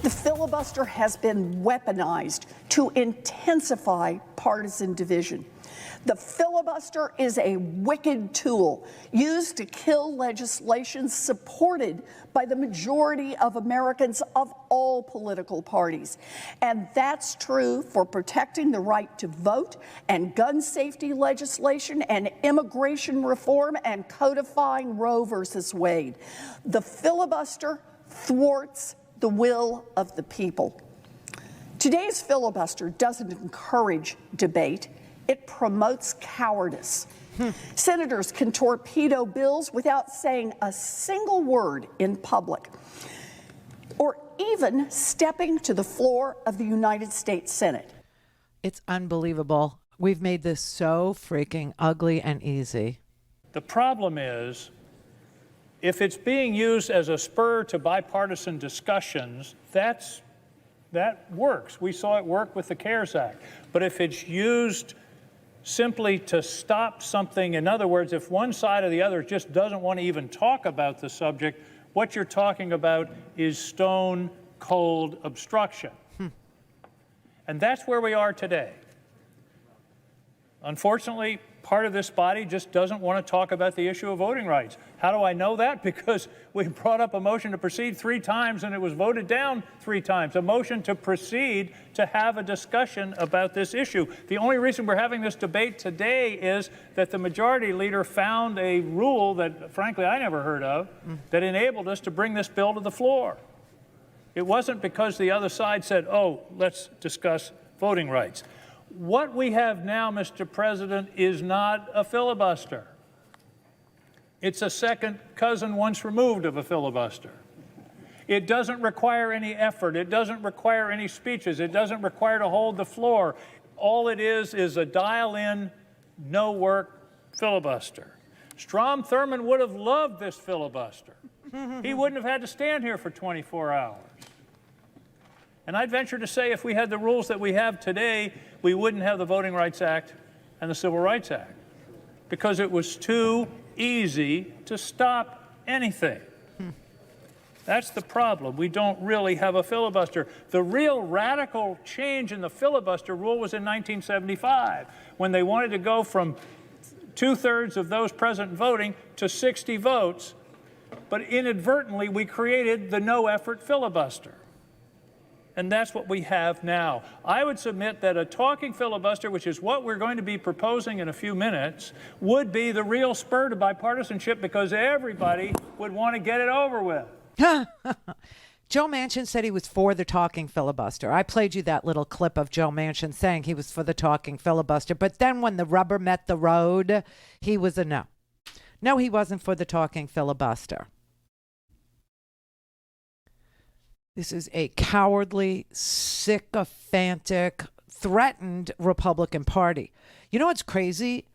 The filibuster has been weaponized to intensify partisan division. The filibuster is a wicked tool used to kill legislation supported by the majority of Americans of all political parties. And that's true for protecting the right to vote and gun safety legislation and immigration reform and codifying Roe versus Wade. The filibuster thwarts the will of the people. Today's filibuster doesn't encourage debate. It promotes cowardice. Senators can torpedo bills without saying a single word in public, or even stepping to the floor of the United States Senate. It's unbelievable. We've made this so freaking ugly and easy. The problem is, if it's being used as a spur to bipartisan discussions, that works. We saw it work with the CARES Act. But if it's used simply to stop something, in other words, if one side or the other just doesn't want to even talk about the subject, what you're talking about is stone cold obstruction. And that's where we are today. Unfortunately, part of this body just doesn't want to talk about the issue of voting rights. How do I know that? Because we brought up a motion to proceed 3 times and it was voted down 3 times. A motion to proceed to have a discussion about this issue. The only reason we're having this debate today is that the majority leader found a rule that, frankly, I never heard of, that enabled us to bring this bill to the floor. It wasn't because the other side said, oh, let's discuss voting rights. What we have now, Mr. President, is not a filibuster. It's a second cousin once removed of a filibuster. It doesn't require any effort. It doesn't require any speeches. It doesn't require to hold the floor. All it is a dial-in, no-work filibuster. Strom Thurmond would have loved this filibuster. He wouldn't have had to stand here for 24 hours. And I'd venture to say if we had the rules that we have today, we wouldn't have the Voting Rights Act and the Civil Rights Act, because it was too easy to stop anything. That's the problem. We don't really have a filibuster. The real radical change in the filibuster rule was in 1975, when they wanted to go from 2/3 of those present voting to 60 votes, but inadvertently we created the no-effort filibuster. And that's what we have now. I would submit that a talking filibuster, which is what we're going to be proposing in a few minutes, would be the real spur to bipartisanship, because everybody would want to get it over with. Joe Manchin said he was for the talking filibuster. I played you that little clip of Joe Manchin saying he was for the talking filibuster. But then when the rubber met the road, he was a no. No, he wasn't for the talking filibuster. This is a cowardly, sycophantic, threatened Republican Party. You know what's crazy?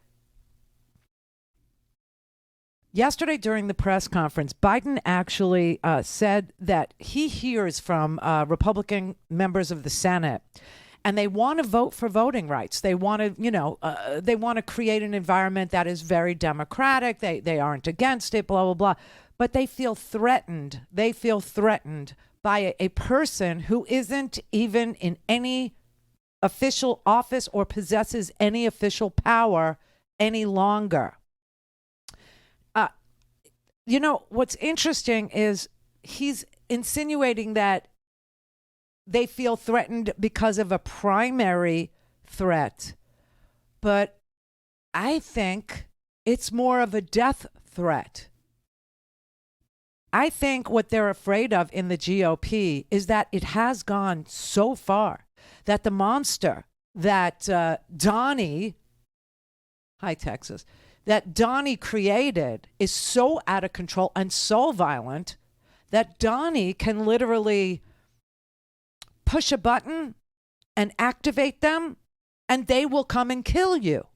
Yesterday during the press conference, Biden actually said that he hears from Republican members of the Senate, and they want to vote for voting rights. They want to, they want to create an environment that is very democratic. They aren't against it, blah, blah, blah. But they feel threatened. They feel threatened by a person who isn't even in any official office or possesses any official power any longer. What's interesting is he's insinuating that they feel threatened because of a primary threat. But I think it's more of a death threat. I think what they're afraid of in the GOP is that it has gone so far that the monster that Donnie, hi Texas, that Donnie created is so out of control and so violent that Donnie can literally push a button and activate them, and they will come and kill you.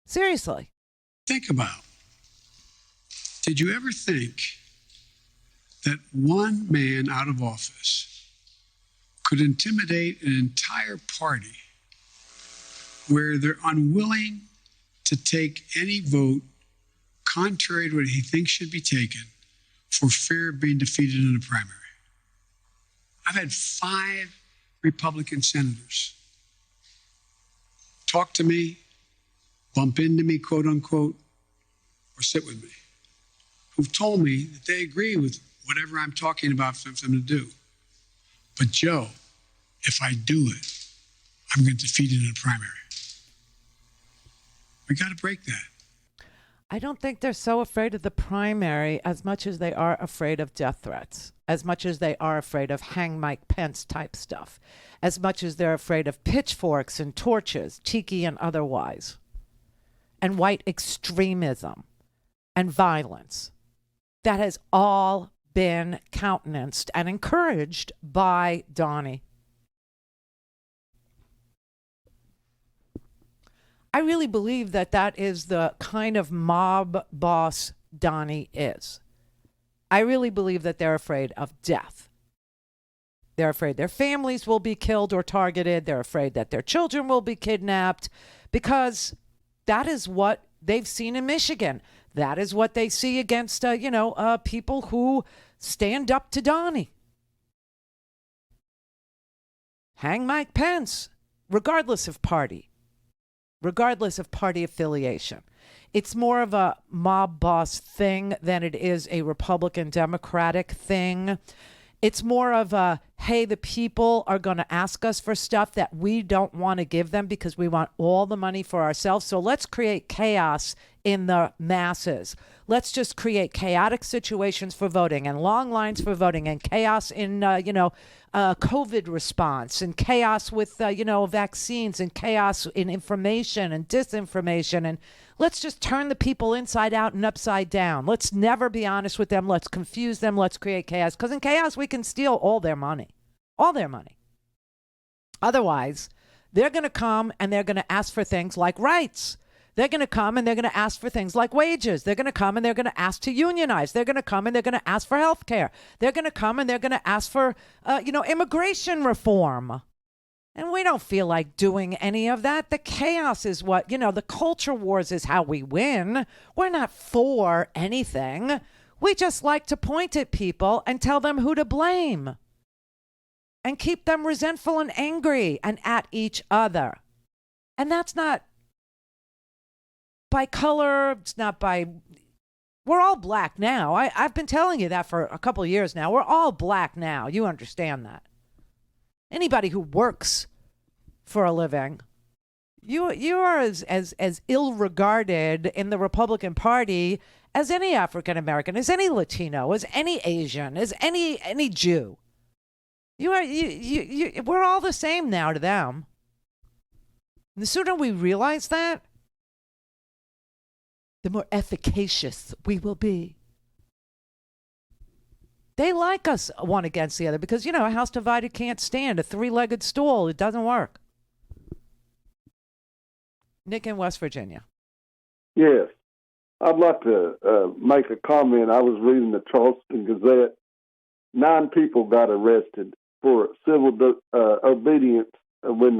Seriously. Think about, did you ever think that one man out of office could intimidate an entire party where they're unwilling to take any vote contrary to what he thinks should be taken for fear of being defeated in a primary? I've had 5 Republican senators talk to me, bump into me, quote unquote, or sit with me, who've told me that they agree with whatever I'm talking about for them to do. But Joe, if I do it, I'm going to defeat it in a primary. We got to break that. I don't think they're so afraid of the primary as much as they are afraid of death threats, as much as they are afraid of hang Mike Pence type stuff, as much as they're afraid of pitchforks and torches, cheeky and otherwise, and white extremism and violence. That has all been countenanced and encouraged by Donnie. I really believe that that is the kind of mob boss Donnie is. I really believe that they're afraid of death. They're afraid their families will be killed or targeted. They're afraid that their children will be kidnapped because that is what they've seen in Michigan. That is what they see against, people who stand up to Donnie. Hang Mike Pence, regardless of party affiliation. It's more of a mob boss thing than it is a Republican Democratic thing. It's more of a, hey, the people are going to ask us for stuff that we don't want to give them because we want all the money for ourselves. So let's create chaos in the masses. Let's just create chaotic situations for voting and long lines for voting and chaos in, COVID response and chaos with, vaccines and chaos in information and disinformation. And let's just turn the people inside out and upside down. Let's never be honest with them. Let's confuse them. Let's create chaos. Because in chaos, we can steal all their money. All their money. Otherwise, they're going to come and they're going to ask for things like rights. They're going to come and they're going to ask for things like wages. They're going to come and they're going to ask to unionize. They're going to come and they're going to ask for health care. They're going to come and they're going to ask for, immigration reform. And we don't feel like doing any of that. The chaos is what, the culture wars is how we win. We're not for anything. We just like to point at people and tell them who to blame and keep them resentful and angry and at each other. And that's not by color. It's not by... We're all black now. I've been telling you that for a couple of years now. We're all black now. You understand that. Anybody who works for a living, you are as ill-regarded in the Republican Party as any African American, as any Latino, as any Asian, as any Jew. We're all the same now to them. And the sooner we realize that, the more efficacious we will be. They like us one against the other because, a house divided can't stand. A 3-legged stool, it doesn't work. Nick in West Virginia. Yes. I'd like to make a comment. I was reading the Charleston Gazette. 9 people got arrested for civil obedience when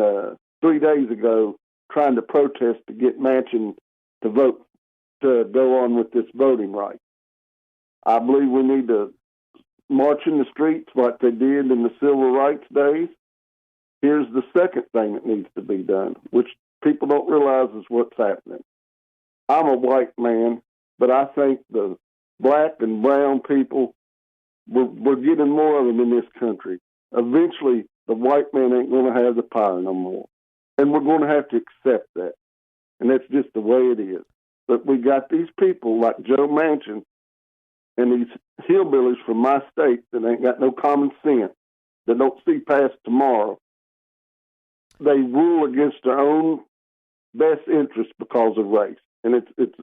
3 days ago trying to protest to get Manchin to vote, to go on with this voting right. I believe we need to march in the streets like they did in the civil rights days. Here's the second thing that needs to be done, which people don't realize is what's happening. I'm a white man, but I think the black and brown people, we're getting more of them in this country. Eventually, the white man ain't going to have the power no more. And we're going to have to accept that. And that's just the way it is. But we got these people like Joe Manchin and these hillbillies from my state that ain't got no common sense, that don't see past tomorrow. They rule against their own best interest because of race. And it's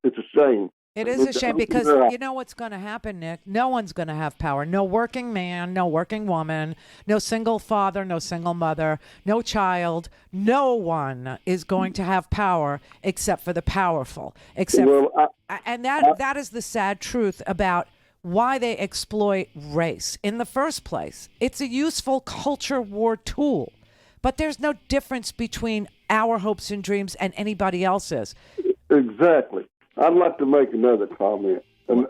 a shame. It is a shame because you know what's going to happen, Nick? No one's going to have power. No working man, no working woman, no single father, no single mother, no child. No one is going to have power except for the powerful. That is the sad truth about why they exploit race in the first place. It's a useful culture war tool, but there's no difference between our hopes and dreams and anybody else's. Exactly. I'd like to make another comment. And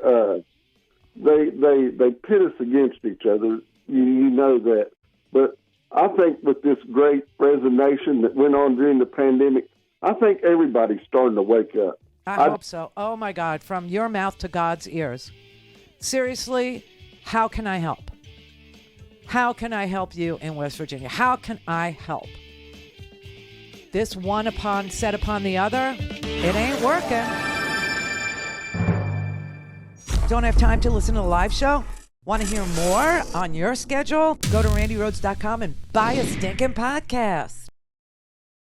they pit us against each other. You know that. But I think with this great resignation that went on during the pandemic, I think everybody's starting to wake up. I hope so. Oh, my God. From your mouth to God's ears. Seriously, how can I help? How can I help you in West Virginia? How can I help? This one set upon the other, it ain't working. Don't have time to listen to the live show? Want to hear more on your schedule? Go to randyrhodes.com and buy a stinking podcast.